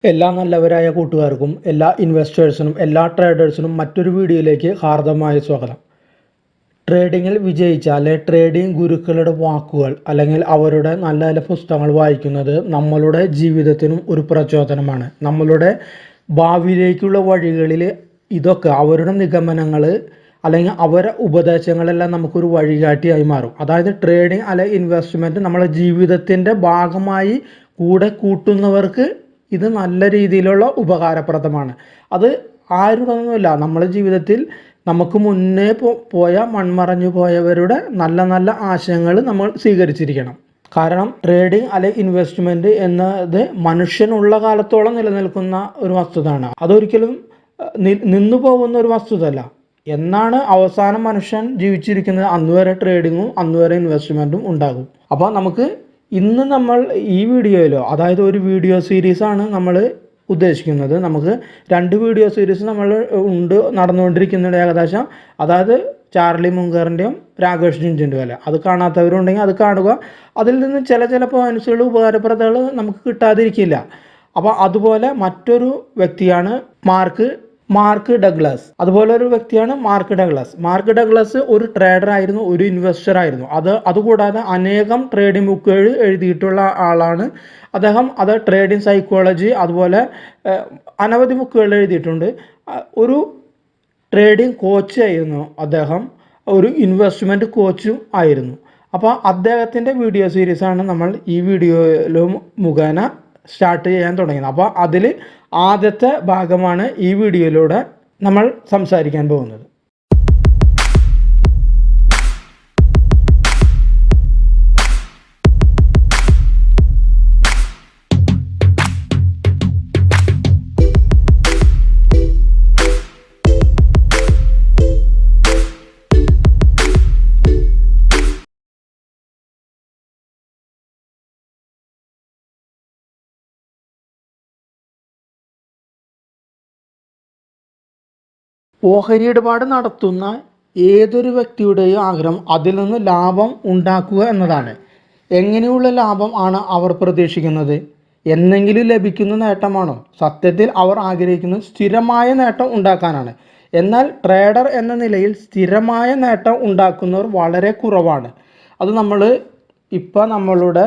എല്ലാ നല്ലവരായ കൂട്ടുകാർക്കും എല്ലാ ഇൻവെസ്റ്റേഴ്സിനും എല്ലാ ട്രേഡേഴ്സിനും മറ്റൊരു വീഡിയോയിലേക്ക് ഹാർദമായ സ്വാഗതം. ട്രേഡിങ്ങിൽ വിജയിച്ച അല്ലെങ്കിൽ ട്രേഡിംഗ് ഗുരുക്കളുടെ വാക്കുകൾ അല്ലെങ്കിൽ അവരുടെ നല്ല നല്ല പുസ്തകങ്ങൾ വായിക്കുന്നത് നമ്മളുടെ ജീവിതത്തിനും ഒരു പ്രചോദനമാണ്. നമ്മളുടെ ഭാവിയിലേക്കുള്ള വഴികളിൽ ഇതൊക്കെ അവരുടെ നിഗമനങ്ങൾ അല്ലെങ്കിൽ അവരുടെ ഉപദേശങ്ങളെല്ലാം നമുക്കൊരു വഴികാട്ടിയായി മാറും. അതായത് ട്രേഡിംഗ് അല്ലെങ്കിൽ ഇൻവെസ്റ്റ്മെൻറ്റ് നമ്മുടെ ജീവിതത്തിൻ്റെ ഭാഗമായി കൂടെ കൂട്ടുന്നവർക്ക് ഇത് നല്ല രീതിയിലുള്ള ഉപകാരപ്രദമാണ്. അത് ആരുടൊന്നുമില്ല, നമ്മുടെ ജീവിതത്തിൽ നമുക്ക് മുന്നേ പോയ മൺമറഞ്ഞു പോയവരുടെ നല്ല നല്ല ആശയങ്ങൾ നമ്മൾ സ്വീകരിച്ചിരിക്കണം. കാരണം ട്രേഡിംഗ് അല്ലെങ്കിൽ ഇൻവെസ്റ്റ്മെൻറ്റ് എന്നത് മനുഷ്യനുള്ള കാലത്തോളം നിലനിൽക്കുന്ന ഒരു വസ്തുതയാണ്. അതൊരിക്കലും നിന്നു പോകുന്ന ഒരു വസ്തുതയല്ല. എന്നാണ് അവസാനം മനുഷ്യൻ ജീവിച്ചിരിക്കുന്നത് അന്നുവരെ ട്രേഡിങ്ങും അന്നുവരെ ഇൻവെസ്റ്റ്മെൻറ്റും ഉണ്ടാകും. അപ്പോൾ നമുക്ക് ഇന്ന് നമ്മൾ ഈ വീഡിയോയിലോ, അതായത് ഒരു വീഡിയോ സീരീസാണ് നമ്മൾ ഉദ്ദേശിക്കുന്നത്. നമുക്ക് 2 വീഡിയോ സീരീസ് നമ്മൾ നടന്നുകൊണ്ടിരിക്കുന്നുണ്ട് ഏകദേശം. അതായത് ചാർലി മുങ്കറിൻ്റെയും രാകേഷ് ജിഞ്ചിൻ്റെയും അല്ല. അത് കാണാത്തവരുണ്ടെങ്കിൽ അത് കാണുക. അതിൽ നിന്ന് ചില പോയിൻറ്റ്സുകൾ ഉപകാരപ്രദങ്ങൾ നമുക്ക് കിട്ടാതിരിക്കില്ല. അപ്പോൾ അതുപോലെ മറ്റൊരു വ്യക്തിയാണ് മാർക്ക് ഡഗ്ലസ്. അതുപോലെ ഒരു വ്യക്തിയാണ് മാർക്ക് ഡഗ്ലസ് ഒരു ട്രേഡർ ആയിരുന്നു, ഒരു ഇൻവെസ്റ്റർ ആയിരുന്നു. അതുകൂടാതെ അനേകം ട്രേഡിംഗ് ബുക്കുകൾ എഴുതിയിട്ടുള്ള ആളാണ് അദ്ദേഹം. അത് ട്രേഡിംഗ് സൈക്കോളജി അതുപോലെ അനവധി ബുക്കുകൾ എഴുതിയിട്ടുണ്ട്. ഒരു ട്രേഡിംഗ് കോച്ച് ആയിരുന്നു അദ്ദേഹം, ഒരു ഇൻവെസ്റ്റ്മെൻറ്റ് കോച്ചും ആയിരുന്നു. അപ്പോൾ അദ്ദേഹത്തിൻ്റെ വീഡിയോ സീരീസാണ് നമ്മൾ ഈ വീഡിയോയിലും മുഖേന സ്റ്റാർട്ട് ചെയ്യാൻ തുടങ്ങിയത്. അപ്പോൾ അതിൽ ആദ്യത്തെ ഭാഗമാണ് ഈ വീഡിയോയിലൂടെ നമ്മൾ സംസാരിക്കാൻ പോകുന്നത്. ഓഹരി ഇടപാട് നടത്തുന്ന ഏതൊരു വ്യക്തിയുടെയും ആഗ്രഹം അതിൽ നിന്ന് ലാഭം ഉണ്ടാക്കുക എന്നതാണ്. എങ്ങനെയുള്ള ലാഭം ആണ് അവർ പ്രതീക്ഷിക്കുന്നത്? എന്നെങ്കിലും ലഭിക്കുന്ന നേട്ടമാണോ? സത്യത്തിൽ അവർ ആഗ്രഹിക്കുന്നത് സ്ഥിരമായ നേട്ടം ഉണ്ടാക്കാനാണ്. എന്നാൽ ട്രേഡർ എന്ന നിലയിൽ സ്ഥിരമായ നേട്ടം ഉണ്ടാക്കുന്നവർ വളരെ കുറവാണ്. അത് നമ്മളുടെ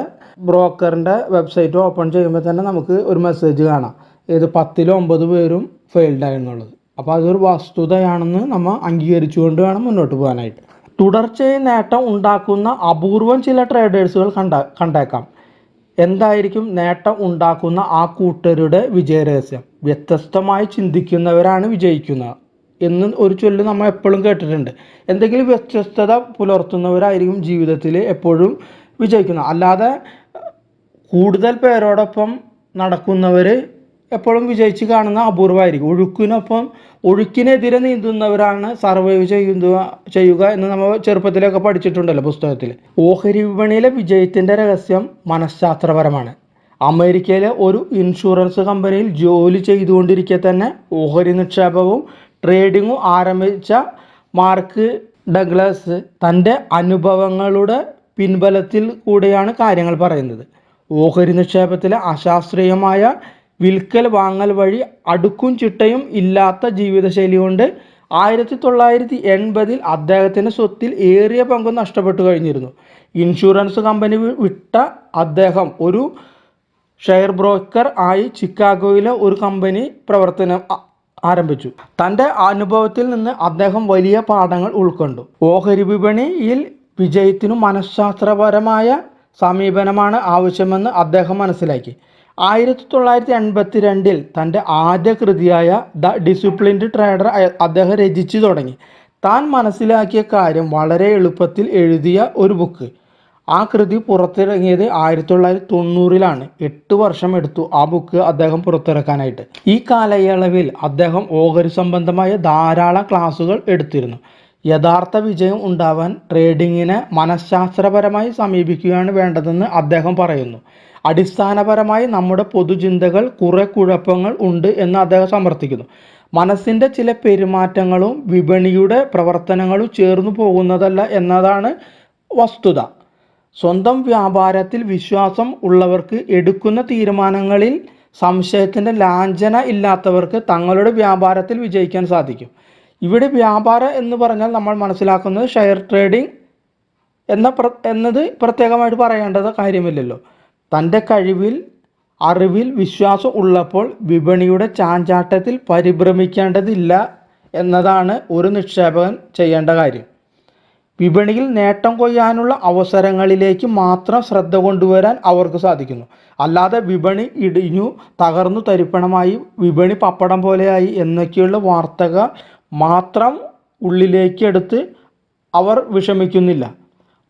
ബ്രോക്കറിൻ്റെ വെബ്സൈറ്റ് ഓപ്പൺ ചെയ്യുമ്പോൾ തന്നെ നമുക്ക് ഒരു മെസ്സേജ് കാണാം, 10 ൽ 9 പേരും ഫെയിൽഡ് ആയെന്നുള്ളത്. അപ്പോൾ അതൊരു വസ്തുതയാണെന്ന് നമ്മൾ അംഗീകരിച്ചുകൊണ്ട് വേണം മുന്നോട്ട് പോകാനായിട്ട്. തുടർച്ചയായി നേട്ടം ഉണ്ടാക്കുന്ന അപൂർവം ചില ട്രേഡേഴ്സുകൾ കണ്ടേക്കാം. എന്തായിരിക്കും നേട്ടം ഉണ്ടാക്കുന്ന ആ കൂട്ടരുടെ വിജയരഹസ്യം? വ്യത്യസ്തമായി ചിന്തിക്കുന്നവരാണ് വിജയിക്കുന്നത് എന്ന് ഒരു ചൊല്ല് നമ്മൾ എപ്പോഴും കേട്ടിട്ടുണ്ട്. എന്തെങ്കിലും വ്യത്യസ്തത പുലർത്തുന്നവരായിരിക്കും ജീവിതത്തിൽ എപ്പോഴും വിജയിക്കുന്നത്. അല്ലാതെ കൂടുതൽ പേരോടൊപ്പം നടക്കുന്നവർ എപ്പോഴും വിജയിച്ച് കാണുന്ന അപൂർവമായിരിക്കും. ഒഴുക്കിനെതിരെ നീന്തുന്നവരാണ് സർവൈവ് ചെയ്യുക എന്ന് നമ്മൾ ചെറുപ്പത്തിലൊക്കെ പഠിച്ചിട്ടുണ്ടല്ലോ പുസ്തകത്തിൽ. ഓഹരി വിപണിയിലെ വിജയത്തിൻ്റെ രഹസ്യം മനഃശാസ്ത്രപരമാണ്. അമേരിക്കയിലെ ഒരു ഇൻഷുറൻസ് കമ്പനിയിൽ ജോലി ചെയ്തുകൊണ്ടിരിക്കെ തന്നെ ഓഹരി നിക്ഷേപവും ട്രേഡിങ്ങും ആരംഭിച്ച മാർക്ക് ഡഗ്ലസ് തൻ്റെ അനുഭവങ്ങളുടെ പിൻബലത്തിൽ കൂടെയാണ് കാര്യങ്ങൾ പറയുന്നത്. ഓഹരി നിക്ഷേപത്തിലെ അശാസ്ത്രീയമായ വിൽക്കൽ വാങ്ങൽ വഴി അടുക്കും ചിട്ടയും ഇല്ലാത്ത ജീവിതശൈലി കൊണ്ട് 1980 അദ്ദേഹത്തിൻ്റെ സ്വത്തിൽ ഏറിയ പങ്കും നഷ്ടപ്പെട്ടു കഴിഞ്ഞിരുന്നു. ഇൻഷുറൻസ് കമ്പനി വിട്ട അദ്ദേഹം ഒരു ഷെയർ ബ്രോക്കർ ആയി ചിക്കാഗോയിലെ ഒരു കമ്പനി പ്രവർത്തനം ആരംഭിച്ചു. തൻ്റെ അനുഭവത്തിൽ നിന്ന് അദ്ദേഹം വലിയ പാഠങ്ങൾ ഉൾക്കൊണ്ടു. ഓഹരി വിപണിയിൽ വിജയത്തിനു മനഃശാസ്ത്രപരമായ സമീപനമാണ് ആവശ്യമെന്ന് അദ്ദേഹം മനസ്സിലാക്കി. 1982 തൻ്റെ ആദ്യ കൃതിയായ ദ ഡിസിപ്ലിൻഡ് ട്രേഡർ അദ്ദേഹം രചിച്ചു തുടങ്ങി. താൻ മനസ്സിലാക്കിയ കാര്യം വളരെ എളുപ്പത്തിൽ എഴുതിയ ഒരു ബുക്ക്. ആ കൃതി പുറത്തിറങ്ങിയത് 1990 8 വർഷം എടുത്തു ആ ബുക്ക് അദ്ദേഹം പുറത്തിറക്കാനായിട്ട്. ഈ കാലയളവിൽ അദ്ദേഹം ഓഹരി സംബന്ധമായ ധാരാളം ക്ലാസുകൾ എടുത്തിരുന്നു. യഥാർത്ഥ വിജയം ഉണ്ടാവാൻ ട്രേഡിങ്ങിനെ മനഃശാസ്ത്രപരമായി സമീപിക്കുകയാണ് വേണ്ടതെന്ന് അദ്ദേഹം പറയുന്നു. അടിസ്ഥാനപരമായി നമ്മുടെ പൊതുചിന്തകൾ കുറെ കുഴപ്പങ്ങൾ ഉണ്ട് എന്ന് അദ്ദേഹം സമർത്ഥിക്കുന്നു. മനസ്സിൻ്റെ ചില പെരുമാറ്റങ്ങളും വിപണിയുടെ പ്രവർത്തനങ്ങളും ചേർന്നു പോകുന്നതല്ല എന്നതാണ് വസ്തുത. സ്വന്തം വ്യാപാരത്തിൽ വിശ്വാസം ഉള്ളവർക്ക് എടുക്കുന്ന തീരുമാനങ്ങളിൽ സംശയത്തിൻ്റെ ലാഞ്ചന ഇല്ലാത്തവർക്ക് തങ്ങളുടെ വ്യാപാരത്തിൽ വിജയിക്കാൻ സാധിക്കും. ഇവിടെ വ്യാപാരം എന്ന് പറഞ്ഞാൽ നമ്മൾ മനസ്സിലാക്കുന്നത് ഷെയർ ട്രേഡിംഗ് എന്നത് പ്രത്യേകമായിട്ട് പറയേണ്ടത് കാര്യമില്ലല്ലോ. തൻ്റെ കഴിവിൽ, അറിവിൽ വിശ്വാസം ഉള്ളപ്പോൾ വിപണിയുടെ ചാഞ്ചാട്ടത്തിൽ പരിഭ്രമിക്കേണ്ടതില്ല എന്നതാണ് ഒരു നിക്ഷേപകൻ ചെയ്യേണ്ട കാര്യം. വിപണിയിൽ നേട്ടം കൊയ്യാനുള്ള അവസരങ്ങളിലേക്ക് മാത്രം ശ്രദ്ധ കൊണ്ടുവരാൻ അവർക്ക് സാധിക്കുന്നു. അല്ലാതെ വിപണി ഇടിഞ്ഞു തകർന്നു തരിപ്പണമായി, വിപണി പപ്പടം പോലെയായി എന്നൊക്കെയുള്ള വാർത്തകൾ മാത്രം ഉള്ളിലേക്ക് എടുത്ത് അവർ വിഷമിക്കുന്നില്ല.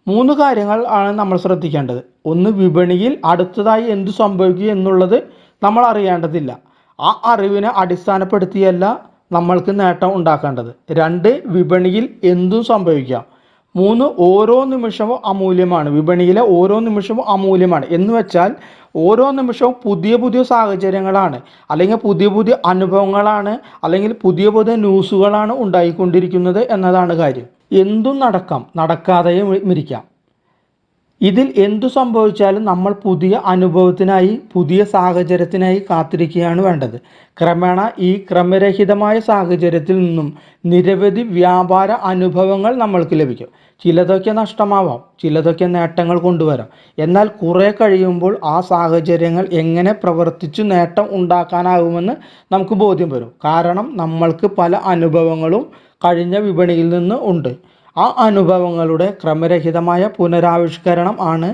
3 കാര്യങ്ങൾ ആണ് നമ്മൾ ശ്രദ്ധിക്കേണ്ടത്. 1, വിപണിയിൽ അടുത്തതായി എന്തു സംഭവിക്കും എന്നുള്ളത് നമ്മൾ അറിയേണ്ടതില്ല. ആ അറിവിനെ അടിസ്ഥാനപ്പെടുത്തിയല്ല നമ്മൾക്ക് നേട്ടം ഉണ്ടാക്കേണ്ടത്. 2, വിപണിയിൽ എന്തും സംഭവിക്കാം. 3, ഓരോ നിമിഷവും അമൂല്യമാണ്. വിപണിയിലെ ഓരോ നിമിഷവും അമൂല്യമാണ് എന്ന് വെച്ചാൽ ഓരോ നിമിഷവും പുതിയ പുതിയ സാഹചര്യങ്ങളാണ്, അല്ലെങ്കിൽ പുതിയ പുതിയ അനുഭവങ്ങളാണ്, അല്ലെങ്കിൽ പുതിയ പുതിയ ന്യൂസുകളാണ് ഉണ്ടായിക്കൊണ്ടിരിക്കുന്നത് എന്നതാണ് കാര്യം. എന്തും നടക്കാം, നടക്കാതെയും ഇരിക്കാം. ഇതിൽ എന്തു സംഭവിച്ചാലും നമ്മൾ പുതിയ അനുഭവത്തിനായി, പുതിയ സാഹചര്യത്തിനായി കാത്തിരിക്കുകയാണ് വേണ്ടത്. ക്രമേണ ഈ ക്രമരഹിതമായ സാഹചര്യത്തിൽ നിന്നും നിരവധി വ്യാപാര അനുഭവങ്ങൾ നമ്മൾക്ക് ലഭിക്കും. ചിലതൊക്കെ നഷ്ടമാവാം, ചിലതൊക്കെ നേട്ടങ്ങൾ കൊണ്ടുവരാം. എന്നാൽ കുറേ കഴിയുമ്പോൾ ആ സാഹചര്യങ്ങൾ എങ്ങനെ പ്രവർത്തിച്ചു നേട്ടം ഉണ്ടാക്കാനാകുമെന്ന് നമുക്ക് ബോധ്യം വരും. കാരണം നമ്മൾക്ക് പല അനുഭവങ്ങളും കഴിഞ്ഞ വിപണിയിൽ നിന്ന് ഉണ്ട്. ആ അനുഭവങ്ങളുടെ ക്രമരഹിതമായ പുനരാവിഷ്കരണം ആണ്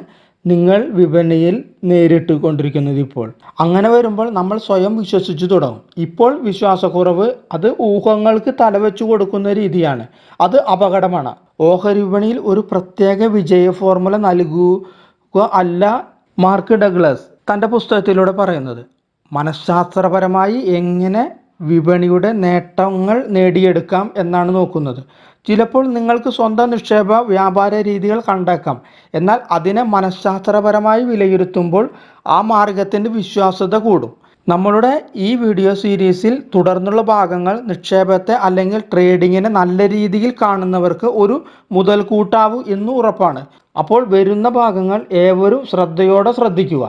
നിങ്ങൾ വിപണിയിൽ നേരിട്ട് കൊണ്ടിരിക്കുന്നത് ഇപ്പോൾ. അങ്ങനെ വരുമ്പോൾ നമ്മൾ സ്വയം വിശ്വസിച്ചു തുടങ്ങും. ഇപ്പോൾ വിശ്വാസക്കുറവ് അത് ഊഹങ്ങൾക്ക് തലവെച്ചു കൊടുക്കുന്ന രീതിയാണ്. അത് അപകടമാണ്. ഓഹരി വിപണിയിൽ ഒരു പ്രത്യേക വിജയ ഫോർമുല നൽകുക അല്ല മാർക്ക് ഡഗ്ലസ് തൻ്റെ പുസ്തകത്തിലൂടെ പറയുന്നത്. മനഃശാസ്ത്രപരമായി എങ്ങനെ വിപണിയുടെ നേട്ടങ്ങൾ നേടിയെടുക്കാം എന്നാണ് നോക്കുന്നത്. ചിലപ്പോൾ നിങ്ങൾക്ക് സ്വന്തം നിക്ഷേപ വ്യാപാര രീതികൾ കണ്ടേക്കാം. എന്നാൽ അതിനെ മനഃശാസ്ത്രപരമായി വിലയിരുത്തുമ്പോൾ ആ മാർഗത്തിൻ്റെ വിശ്വാസ്യത കൂടും. നമ്മളുടെ ഈ വീഡിയോ സീരീസിൽ തുടർന്നുള്ള ഭാഗങ്ങൾ നിക്ഷേപത്തെ അല്ലെങ്കിൽ ട്രേഡിങ്ങിനെ നല്ല രീതിയിൽ കാണുന്നവർക്ക് ഒരു മുതൽക്കൂട്ടാവും എന്ന് ഉറപ്പാണ്. അപ്പോൾ വരുന്ന ഭാഗങ്ങൾ ഏവരും ശ്രദ്ധയോടെ ശ്രദ്ധിക്കുക.